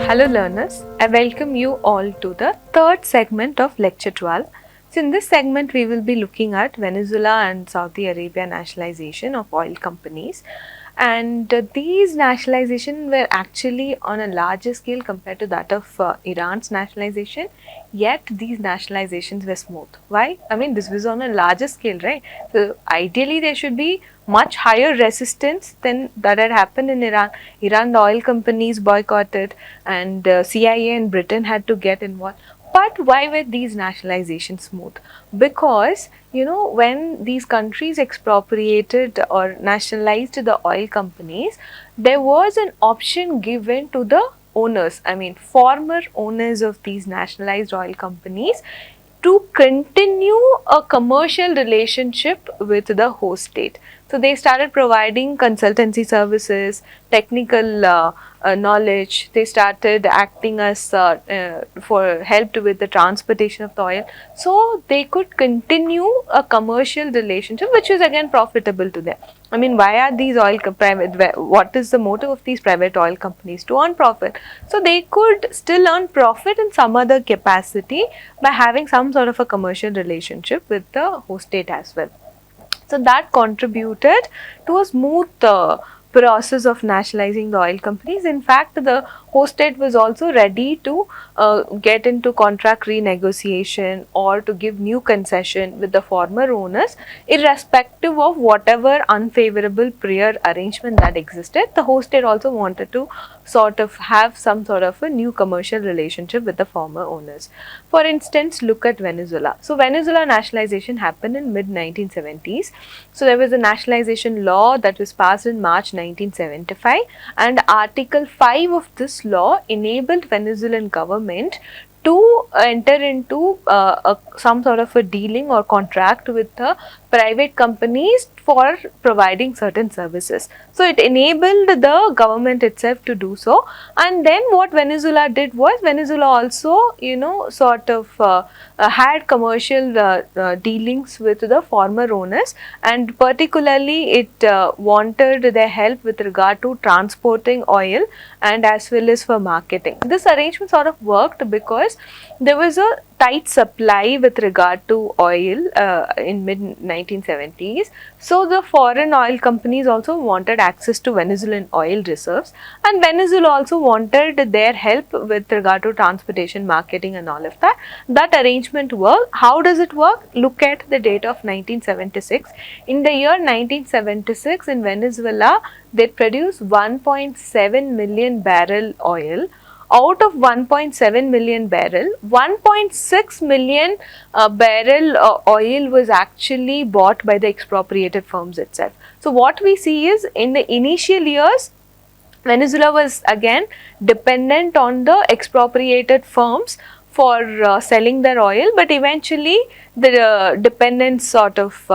Hello learners, I welcome you all to the third segment of lecture 12. So in this segment we will be looking at Venezuela and Saudi Arabia nationalization of oil companies, and these nationalization were actually on a larger scale compared to that of Iran's nationalization, yet these nationalizations were smooth. Why? I mean, this was on a larger scale, right? So ideally there should be much higher resistance than that had happened in Iran. Iran, the oil companies boycotted, and CIA and Britain had to get involved. But why were these nationalizations smooth? Because when these countries expropriated or nationalized the oil companies, there was an option given to the owners, I mean former owners of these nationalized oil companies, to continue a commercial relationship with the host state. So they started providing consultancy services, technical knowledge. They started acting as for help with the transportation of the oil, so they could continue a commercial relationship, which is again profitable to them. I mean, why are these private? What is the motive of these private oil companies? To earn profit. So they could still earn profit in some other capacity by having some sort of a commercial relationship with the host state as well. So that contributed to a smooth process of nationalizing the oil companies. In fact, the host state was also ready to get into contract renegotiation or to give new concession with the former owners, irrespective of whatever unfavorable prior arrangement that existed. The host state also wanted to sort of have some sort of a new commercial relationship with the former owners. For instance, look at Venezuela. So Venezuela nationalization happened in mid 1970s. So there was a nationalization law that was passed in March 1975, and Article 5 of this law enabled Venezuelan government to enter into some sort of a dealing or contract with the private companies for providing certain services. So it enabled the government itself to do so. And then what Venezuela did was, Venezuela also sort of had commercial dealings with the former owners, and particularly it wanted their help with regard to transporting oil and as well as for marketing. This arrangement sort of worked because there was a tight supply with regard to oil in mid 1970s. So the foreign oil companies also wanted access to Venezuelan oil reserves, and Venezuela also wanted their help with regard to transportation, marketing and all of that. That arrangement worked. How does it work? Look at the date of 1976. In the year 1976 in Venezuela, they produced 1.7 million barrel oil. Out of 1.7 million barrel, 1.6 million barrel oil was actually bought by the expropriated firms itself. So what we see is, in the initial years, Venezuela was again dependent on the expropriated firms for selling their oil, but eventually the dependence sort of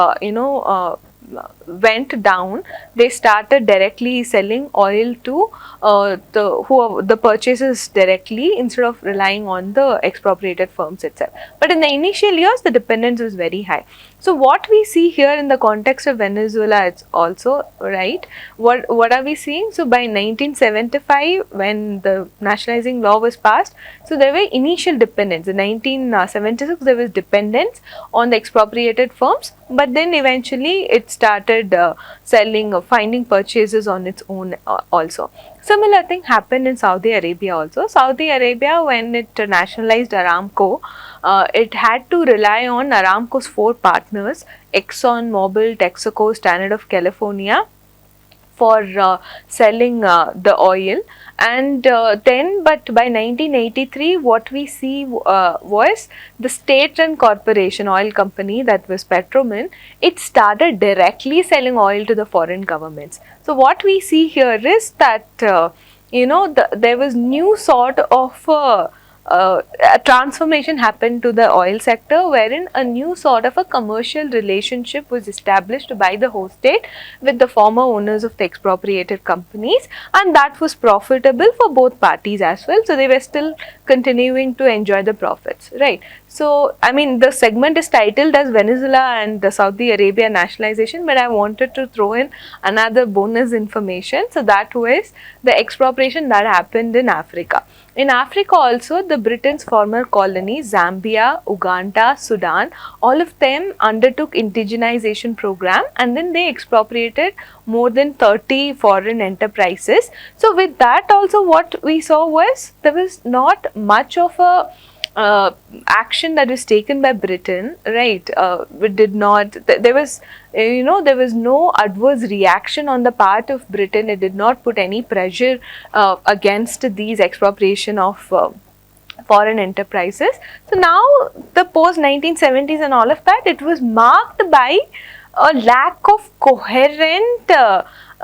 went down. They started directly selling oil to the purchasers directly, instead of relying on the expropriated firms itself. But in the initial years, the dependence was very high. So what we see here in the context of Venezuela, it's also right. What are we seeing? So by 1975, when the nationalizing law was passed, so there were initial dependence. In 1976, there was dependence on the expropriated firms, but then eventually it started selling or finding purchases on its own also. Similar thing happened in Saudi Arabia also. Saudi Arabia, when it nationalized Aramco, it had to rely on Aramco's four partners, Exxon, Mobil, Texaco, Standard of California, for selling the oil. And but by 1983, what we see was the state-run corporation oil company, that was Petromin. It started directly selling oil to the foreign governments. So what we see here is that there was new sort of a transformation happened to the oil sector, wherein a new sort of a commercial relationship was established by the host state with the former owners of the expropriated companies, and that was profitable for both parties as well. So they were still continuing to enjoy the profits, right? So, I mean, the segment is titled as Venezuela and the Saudi Arabia nationalization, but I wanted to throw in another bonus information. So, that was the expropriation that happened in Africa. In Africa also, the Britain's former colonies, Zambia, Uganda, Sudan, all of them undertook indigenization program, and then they expropriated more than 30 foreign enterprises. So with that also, what we saw was there was not much of a action that was taken by Britain, right? We did not. There was, there was no adverse reaction on the part of Britain. It did not put any pressure against these expropriation of foreign enterprises. So now the post 1970s and all of that, it was marked by a lack of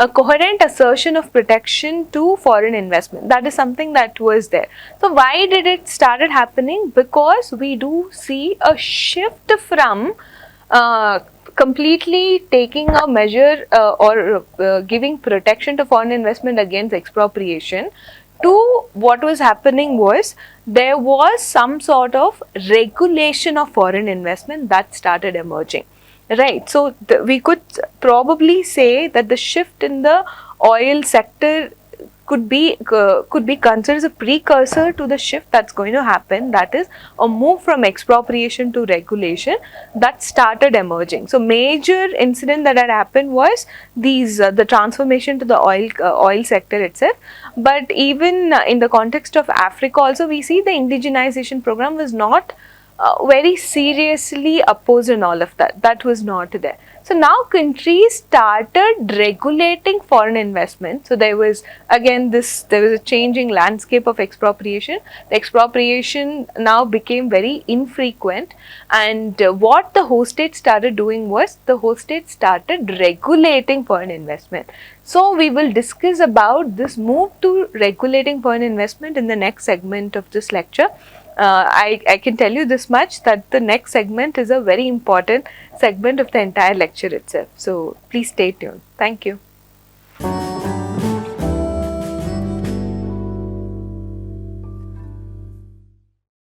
a coherent assertion of protection to foreign investment. That is something that was there. So why did it started happening? Because we do see a shift from completely taking a measure or giving protection to foreign investment against expropriation, to what was happening was there was some sort of regulation of foreign investment that started emerging. Right. So we could probably say that the shift in the oil sector could be considered as a precursor to the shift that's going to happen. That is a move from expropriation to regulation that started emerging. So major incident that had happened was these the transformation to the oil sector itself. But even in the context of Africa also, we see the indigenization program was not very seriously opposed and all of that. That was not there. So now countries started regulating foreign investment. So there was again there was a changing landscape of expropriation. The expropriation now became very infrequent, and what the host state started doing was the host state started regulating foreign investment. So we will discuss about this move to regulating foreign investment in the next segment of this lecture. I can tell you this much, that the next segment is a very important segment of the entire lecture itself. So please stay tuned. Thank you.